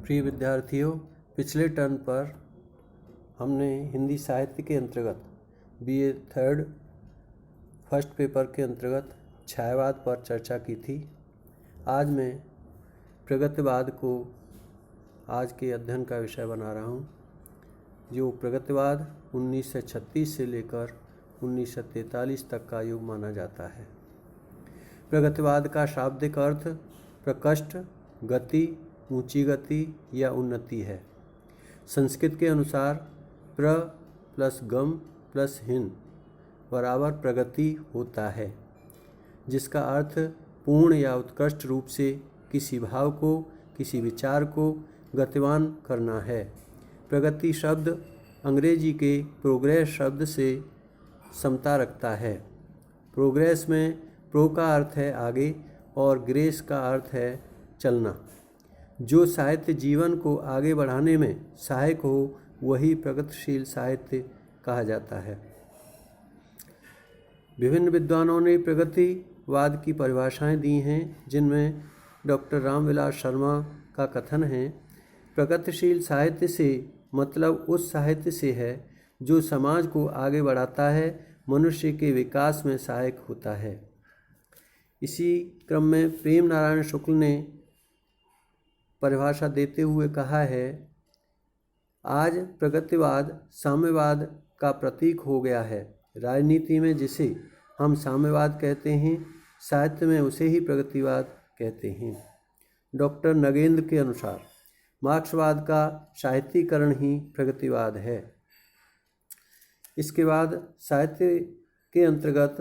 प्रिय विद्यार्थियों, पिछले टर्म पर हमने हिंदी साहित्य के अंतर्गत बीए थर्ड फर्स्ट पेपर के अंतर्गत छायावाद पर चर्चा की थी। आज मैं प्रगतिवाद को आज के अध्ययन का विषय बना रहा हूँ, जो प्रगतिवाद 1936 से लेकर 1943 तक का युग माना जाता है। प्रगतिवाद का शाब्दिक अर्थ प्रकृष्ट, गति, ऊंची गति या उन्नति है। संस्कृत के अनुसार प्र प्लस गम प्लस हिन बराबर प्रगति होता है, जिसका अर्थ पूर्ण या उत्कृष्ट रूप से किसी भाव को, किसी विचार को गतिवान करना है। प्रगति शब्द अंग्रेजी के प्रोग्रेस शब्द से समता रखता है। प्रोग्रेस में प्रो का अर्थ है आगे और ग्रेस का अर्थ है चलना। जो साहित्य जीवन को आगे बढ़ाने में सहायक हो वही प्रगतिशील साहित्य कहा जाता है। विभिन्न विद्वानों ने प्रगतिवाद की परिभाषाएं दी हैं, जिनमें डॉक्टर रामविलास शर्मा का कथन है, प्रगतिशील साहित्य से मतलब उस साहित्य से है जो समाज को आगे बढ़ाता है, मनुष्य के विकास में सहायक होता है। इसी क्रम में प्रेम नारायण शुक्ल ने परिभाषा देते हुए कहा है, आज प्रगतिवाद साम्यवाद का प्रतीक हो गया है। राजनीति में जिसे हम साम्यवाद कहते हैं, साहित्य में उसे ही प्रगतिवाद कहते हैं। डॉक्टर नगेंद्र के अनुसार मार्क्सवाद का साहित्यीकरण ही प्रगतिवाद है। इसके बाद साहित्य के अंतर्गत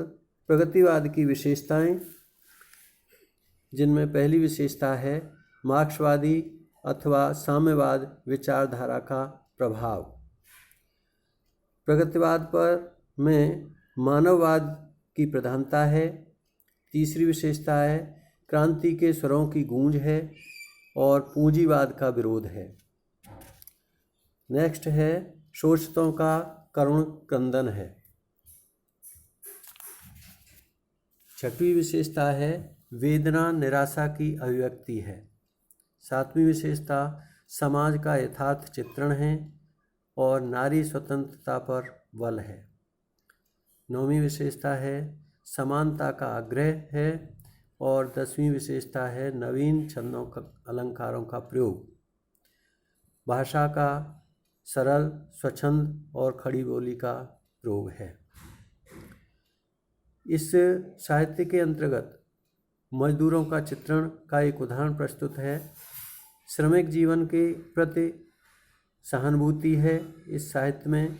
प्रगतिवाद की विशेषताएं, जिनमें पहली विशेषता है मार्क्सवादी अथवा साम्यवाद विचारधारा का प्रभाव। प्रगतिवाद पर में मानववाद की प्रधानता है। तीसरी विशेषता है क्रांति के स्वरों की गूंज है और पूंजीवाद का विरोध है। नेक्स्ट है शोषितों का करुण क्रंदन है। छठवीं विशेषता है वेदना निराशा की अभिव्यक्ति है। सातवीं विशेषता समाज का यथार्थ चित्रण है और नारी स्वतंत्रता पर बल है। नौवीं विशेषता है समानता का आग्रह है और 10वीं विशेषता है नवीन छंदों का अलंकारों का प्रयोग। भाषा का सरल, स्वच्छंद और खड़ी बोली का प्रयोग है। इस साहित्य के अंतर्गत मजदूरों का चित्रण का एक उदाहरण प्रस्तुत है। श्रमिक जीवन के प्रति सहानुभूति है इस साहित्य में।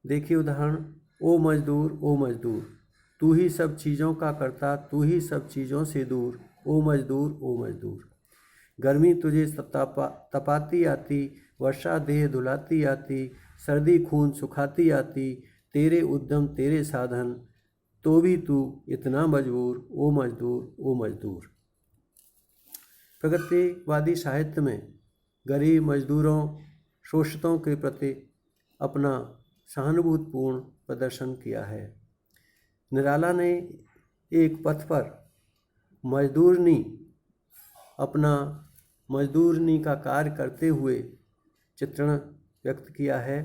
देखिए उदाहरण, ओ मजदूर, तू ही सब चीज़ों का करता, तू ही सब चीज़ों से दूर, ओ मजदूर। गर्मी तुझे तपाती आती, वर्षा देह धुलाती आती, सर्दी खून सुखाती आती, तेरे उद्यम तेरे साधन, तो भी तू इतना मजबूर, ओ मजदूर। प्रगतिवादी साहित्य में गरीब, मजदूरों, शोषितों के प्रति अपना सहानुभूतिपूर्ण प्रदर्शन किया है। निराला ने एक पथ पर अपना मजदूरनी का कार्य करते हुए चित्रण व्यक्त किया है।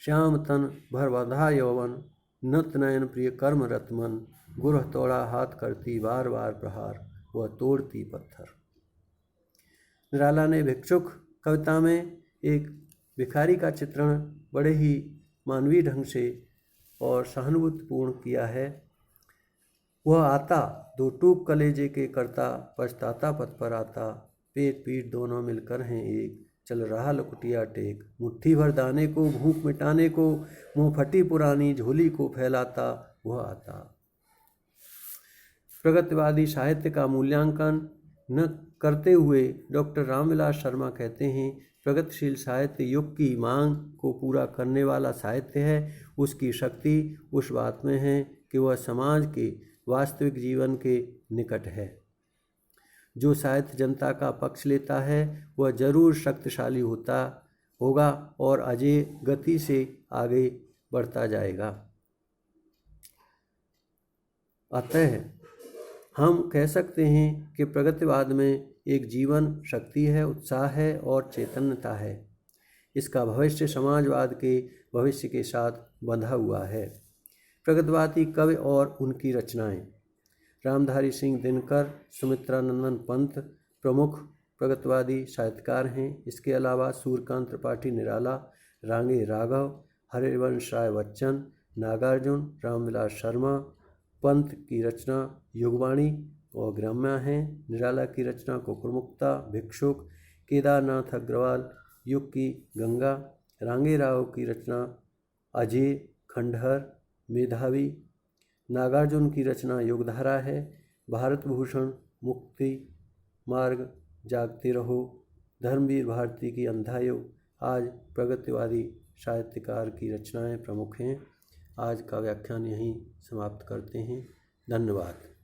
श्याम तन भर बंधा यौवन, नत नयन प्रिय कर्म रतमन, गुर हथौड़ा हाथ करती बार बार प्रहार, वह तोड़ती पत्थर। निराला ने भिक्षुक कविता में एक भिखारी का चित्रण बड़े ही मानवीय ढंग से और सहानुभूतिपूर्ण किया है। वह आता दो टूक कलेजे के करता, पछताता पथ पर आता, पेट पीठ दोनों मिलकर हैं एक, चल रहा लकुटिया टेक, मुट्ठी भर दाने को भूख मिटाने को, मुँह फटी पुरानी झोली को फैलाता वह आता। प्रगतिवादी साहित्य का मूल्यांकन न करते हुए डॉक्टर रामविलास शर्मा कहते हैं, प्रगतिशील साहित्य युग की मांग को पूरा करने वाला साहित्य है। उसकी शक्ति उस बात में है कि वह समाज के वास्तविक जीवन के निकट है। जो साहित्य जनता का पक्ष लेता है वह जरूर शक्तिशाली होगा और अजेय गति से आगे बढ़ता जाएगा। अतः हम कह सकते हैं कि प्रगतिवाद में एक जीवन शक्ति है, उत्साह है और चैतन्यता है। इसका भविष्य समाजवाद के भविष्य के साथ बंधा हुआ है। प्रगतिवादी कवि और उनकी रचनाएं। रामधारी सिंह दिनकर, सुमित्रानंदन पंत प्रमुख प्रगतिवादी साहित्यकार हैं। इसके अलावा सूर्यकांत त्रिपाठी निराला, रांगे राघव, हरिवंश राय बच्चन, नागार्जुन, रामविलास शर्मा। पंत की रचना युगवाणी और ग्राम्या हैं। निराला की रचना कुकुरमुक्ता, भिक्षुक, केदारनाथ अग्रवाल युग की गंगा। रांगे राव की रचना अजय, खंडहर, मेधावी। नागार्जुन की रचना युगधारा है। भारत भूषण, मुक्ति मार्ग, जागते रहो। धर्मवीर भारती की अंधायुग। आज प्रगतिवादी साहित्यकार की रचनाएं प्रमुख हैं। आज का व्याख्यान यहीं समाप्त करते हैं। धन्यवाद।